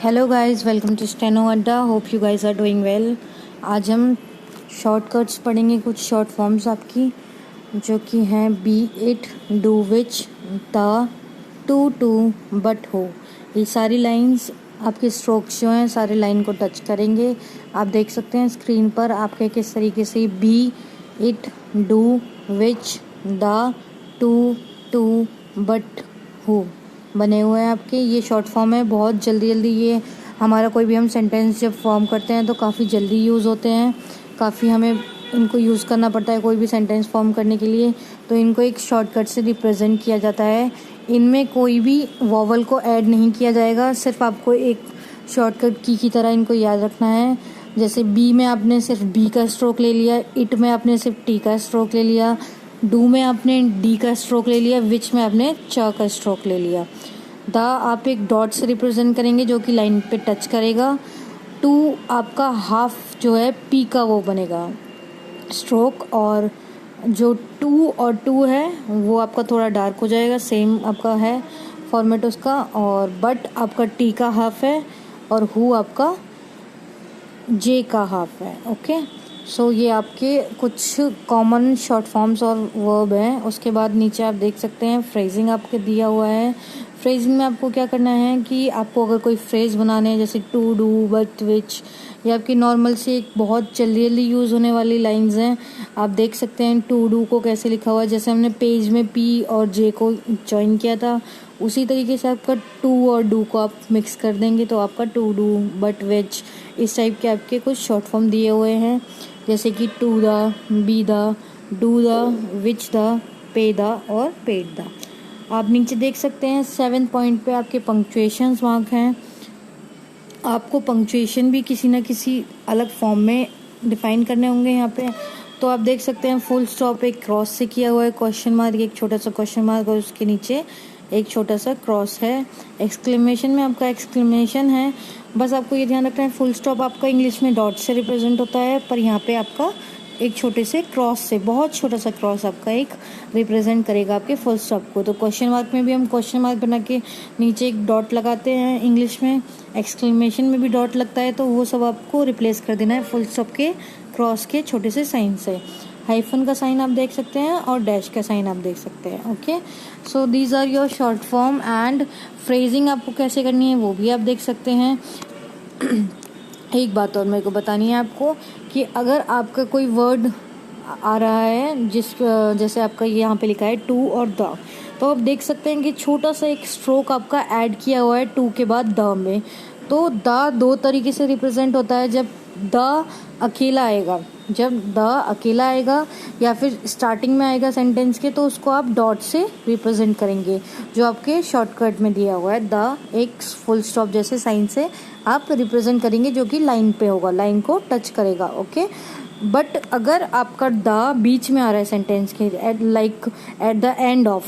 Hello guys, welcome to Steno Adda. Hope you guys are doing well. आज हम shortcuts पढ़ेंगे, कुछ शॉर्ट फॉर्म्स आपकी, जो कि हैं be it, do which, the, to but हो। ये सारी लाइंस आपके स्ट्रोक्स जो हैं सारे लाइन को टच करेंगे। आप देख सकते हैं स्क्रीन पर आपके किस तरीके से be it, do which, the, to but हो बने हुए हैं आपके। ये शॉर्ट फॉर्म है। बहुत जल्दी जल्दी ये हमारा कोई भी हम सेंटेंस जब फॉर्म करते हैं तो काफ़ी जल्दी यूज़ होते हैं। काफ़ी हमें इनको यूज़ करना पड़ता है कोई भी सेंटेंस फॉर्म करने के लिए। तो इनको एक शॉर्टकट से रिप्रेजेंट किया जाता है। इनमें कोई भी वॉवल को ऐड नहीं किया जाएगा, सिर्फ आपको एक शॉर्टकट की तरह इनको याद रखना है। जैसे बी में आपने सिर्फ बी का स्ट्रोक ले लिया, इट में आपने सिर्फ टी का स्ट्रोक ले लिया, डू में आपने डी का स्ट्रोक ले लिया, विच में आपने च का स्ट्रोक ले लिया। द आप एक डॉट से रिप्रेजेंट करेंगे जो कि लाइन पे टच करेगा। टू आपका हाफ जो है पी का वो बनेगा स्ट्रोक, और जो टू और टू है वो आपका थोड़ा डार्क हो जाएगा, सेम आपका है फॉर्मेट उसका। और बट आपका टी का हाफ है और हु आपका जे का हाफ है। ओके, सो ये आपके कुछ कॉमन शॉर्ट फॉर्म्स और वर्ब हैं। उसके बाद नीचे आप देख सकते हैं फ्रेजिंग आपके दिया हुआ है। फ्रेजिंग में आपको क्या करना है कि आपको अगर कोई फ्रेज बनाने हैं, जैसे टू, डू, बट, विच, ये आपकी नॉर्मल से एक बहुत जल्दी जल्दी यूज़ होने वाली लाइंस हैं। आप देख सकते हैं टू डू को कैसे लिखा हुआ है, जैसे हमने पेज में पी और जे को ज्वाइन किया था, उसी तरीके से आपका टू और डू को आप मिक्स कर देंगे तो आपका टू डू, बट, विच, इस टाइप के आपके कुछ शॉर्ट फॉर्म दिए हुए हैं, जैसे कि to the, be the, do the, which the, pay the और पेड द। आप नीचे देख सकते हैं 7th पॉइंट पे आपके पंक्चुएशंस मार्क हैं। आपको पंक्चुएशन भी किसी ना किसी अलग फॉर्म में डिफाइन करने होंगे यहाँ पे। तो आप देख सकते हैं फुल स्टॉप एक क्रॉस से किया हुआ है, क्वेश्चन मार्क एक छोटा सा क्वेश्चन मार्क और उसके नीचे एक छोटा सा क्रॉस है। एक्सक्लेमेशन में आपका एक्सक्लेमेशन है। बस आपको ये ध्यान रखना है फुल स्टॉप आपका इंग्लिश में डॉट से रिप्रेजेंट होता है, पर यहाँ पे आपका एक छोटे से क्रॉस से, बहुत छोटा सा क्रॉस आपका एक रिप्रेजेंट करेगा आपके फुल स्टॉप को। तो क्वेश्चन मार्क में भी हम क्वेश्चन मार्क बना के नीचे एक डॉट लगाते हैं इंग्लिश में, एक्सक्लेमेशन में भी डॉट लगता है, तो वो सब आपको रिप्लेस कर देना है फुल स्टॉप के क्रॉस के छोटे से साइन से। हाइफन का साइन आप देख सकते हैं और डैश का साइन आप देख सकते हैं। Okay, so these are your short form. And phrasing आपको कैसे करनी है वो भी आप देख सकते हैं। एक बात और मेरे को बतानी है आपको कि अगर आपका कोई वर्ड आ रहा है जैसे आपका यहाँ पे लिखा है टू और द, तो आप देख सकते हैं कि छोटा सा एक स्ट्रोक आपका ऐड किया हुआ है टू के बाद द में। तो द दो तरीके से रिप्रेजेंट होता है, जब द अकेला आएगा, या फिर स्टार्टिंग में आएगा सेंटेंस के, तो उसको आप डॉट से रिप्रेजेंट करेंगे जो आपके शॉर्टकट में दिया हुआ है। द एक फुल स्टॉप जैसे साइन से आप रिप्रेजेंट करेंगे जो कि लाइन पे होगा, लाइन को टच करेगा। ओके, बट अगर आपका द बीच में आ रहा है सेंटेंस के, एट द एंड ऑफ,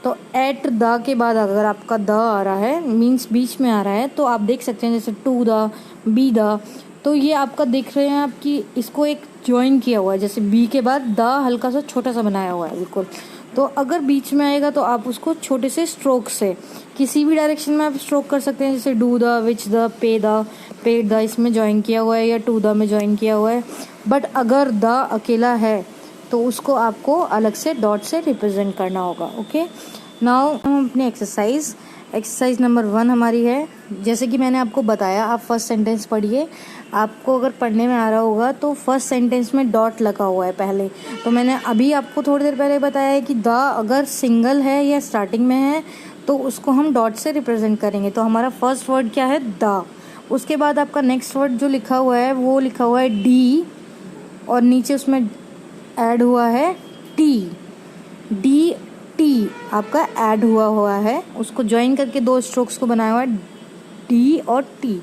तो एट द के बाद अगर आपका द आ रहा है, मीन्स बीच में आ रहा है, तो आप देख सकते हैं जैसे टू द, बी द, तो ये आपका देख रहे हैं आपकी इसको एक ज्वाइन किया हुआ है, जैसे बी के बाद द हल्का सा छोटा सा बनाया हुआ है बिल्कुल। तो अगर बीच में आएगा तो आप उसको छोटे से स्ट्रोक से किसी भी डायरेक्शन में आप स्ट्रोक कर सकते हैं, जैसे do the, which the, paid the इसमें ज्वाइन किया हुआ है या टू द में ज्वाइन किया हुआ है। बट अगर द अकेला है तो उसको आपको अलग से डॉट से रिप्रेजेंट करना होगा। ओके, नाउ हम अपनी एक्सरसाइज नंबर 1 हमारी है। जैसे कि मैंने आपको बताया, आप फर्स्ट सेंटेंस पढ़िए। आपको अगर पढ़ने में आ रहा होगा तो फर्स्ट सेंटेंस में डॉट लगा हुआ है पहले। तो मैंने अभी आपको थोड़ी देर पहले बताया है कि द अगर सिंगल है या स्टार्टिंग में है तो उसको हम डॉट से रिप्रेजेंट करेंगे। तो हमारा फर्स्ट वर्ड क्या है? द। उसके बाद आपका नेक्स्ट वर्ड जो लिखा हुआ है वो लिखा हुआ है डी, और नीचे उसमें ऐड हुआ है टी। डी टी आपका ऐड हुआ है, उसको ज्वाइन करके दो स्ट्रोक्स को बनाया हुआ है, डी और टी।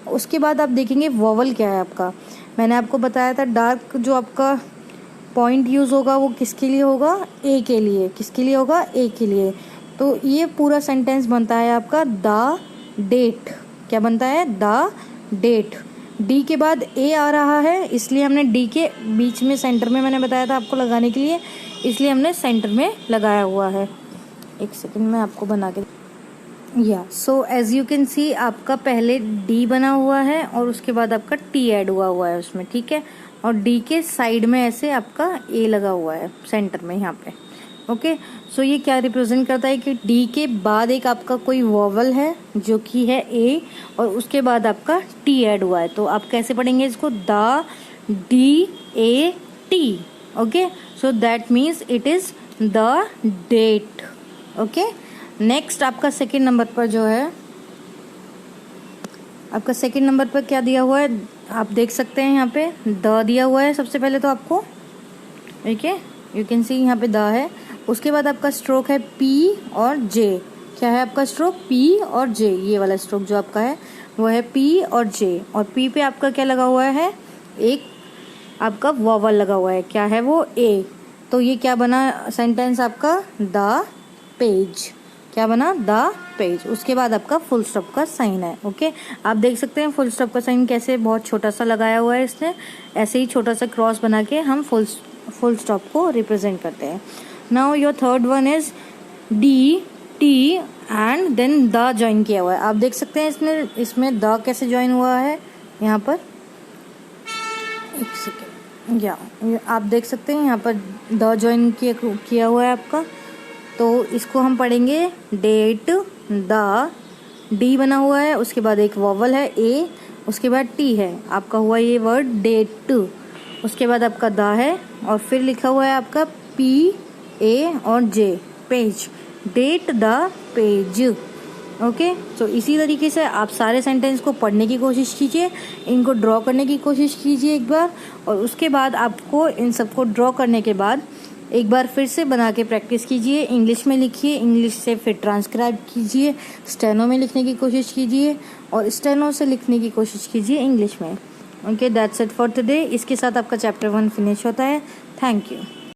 उसके बाद आप देखेंगे वॉवल क्या है आपका। मैंने आपको बताया था डार्क जो आपका पॉइंट यूज़ होगा वो किसके लिए होगा? ए के लिए। किसके लिए होगा? ए के लिए। तो ये पूरा सेंटेंस बनता है आपका द डेट। क्या बनता है? The date. डी के बाद ए आ रहा है, इसलिए हमने डी के बीच में सेंटर में, मैंने बताया था आपको लगाने के लिए, इसलिए हमने सेंटर में लगाया हुआ है। एक सेकंड में आपको बना के या so as you can see आपका पहले डी बना हुआ है और उसके बाद आपका टी ऐड हुआ है उसमें, ठीक है। और डी के साइड में ऐसे आपका ए लगा हुआ है सेंटर में यहाँ पे। ओके, सो ये क्या रिप्रेजेंट करता है कि डी के बाद एक आपका कोई वॉवल है जो कि है ए, और उसके बाद आपका टी ऐड हुआ है। तो आप कैसे पढ़ेंगे इसको, the D A T. Okay, so that means it is the date. Okay, next आपका सेकेंड नंबर पर जो है, आपका सेकेंड नंबर पर क्या दिया हुआ है आप देख सकते हैं, यहाँ पे द दिया हुआ है सबसे पहले तो आपको, ठीक है, यू कैन सी यहाँ पे द है। उसके बाद आपका स्ट्रोक है पी और जे। क्या है आपका स्ट्रोक, पी और जे, ये वाला स्ट्रोक जो आपका है वो है पी और जे। और पी पे आपका क्या लगा हुआ है, एक आपका वॉवल लगा हुआ है, क्या है वो, ए। तो ये क्या बना सेंटेंस आपका, द पेज। क्या बना, द पेज। उसके बाद आपका फुल स्टॉप का साइन है। ओके, आप देख सकते हैं फुल स्टॉप का साइन कैसे बहुत छोटा सा लगाया हुआ है इसने। ऐसे ही छोटा सा क्रॉस बना के हम फुल स्टॉप को रिप्रेजेंट करते हैं। Now your third one is D T and then the join किया हुआ है। आप देख सकते हैं इसमें द कैसे ज्वाइन हुआ है, यहाँ पर एक सेकेंड, या आप देख सकते हैं यहाँ पर द ज्वाइन किया हुआ है आपका। तो इसको हम पढ़ेंगे डेट, द, डी बना हुआ है, उसके बाद एक वॉवल है ए, उसके बाद टी है, आपका हुआ ये वर्ड डेट। उसके बाद आपका द है और फिर लिखा हुआ है आपका पी ए और J, page, date the page. Okay, तो इसी तरीके से आप सारे सेंटेंस को पढ़ने की कोशिश कीजिए, इनको ड्रॉ करने की कोशिश कीजिए एक बार, और उसके बाद आपको इन सबको ड्रॉ करने के बाद एक बार फिर से बना के प्रैक्टिस कीजिए। इंग्लिश में लिखिए, इंग्लिश से फिर ट्रांसक्राइब कीजिए, स्टेनो में लिखने की कोशिश कीजिए और स्टेनो से लिखने की कोशिश कीजिए इंग्लिश में। Okay, that's it for today. इसके साथ आपका चैप्टर 1 फिनिश होता है। Thank you.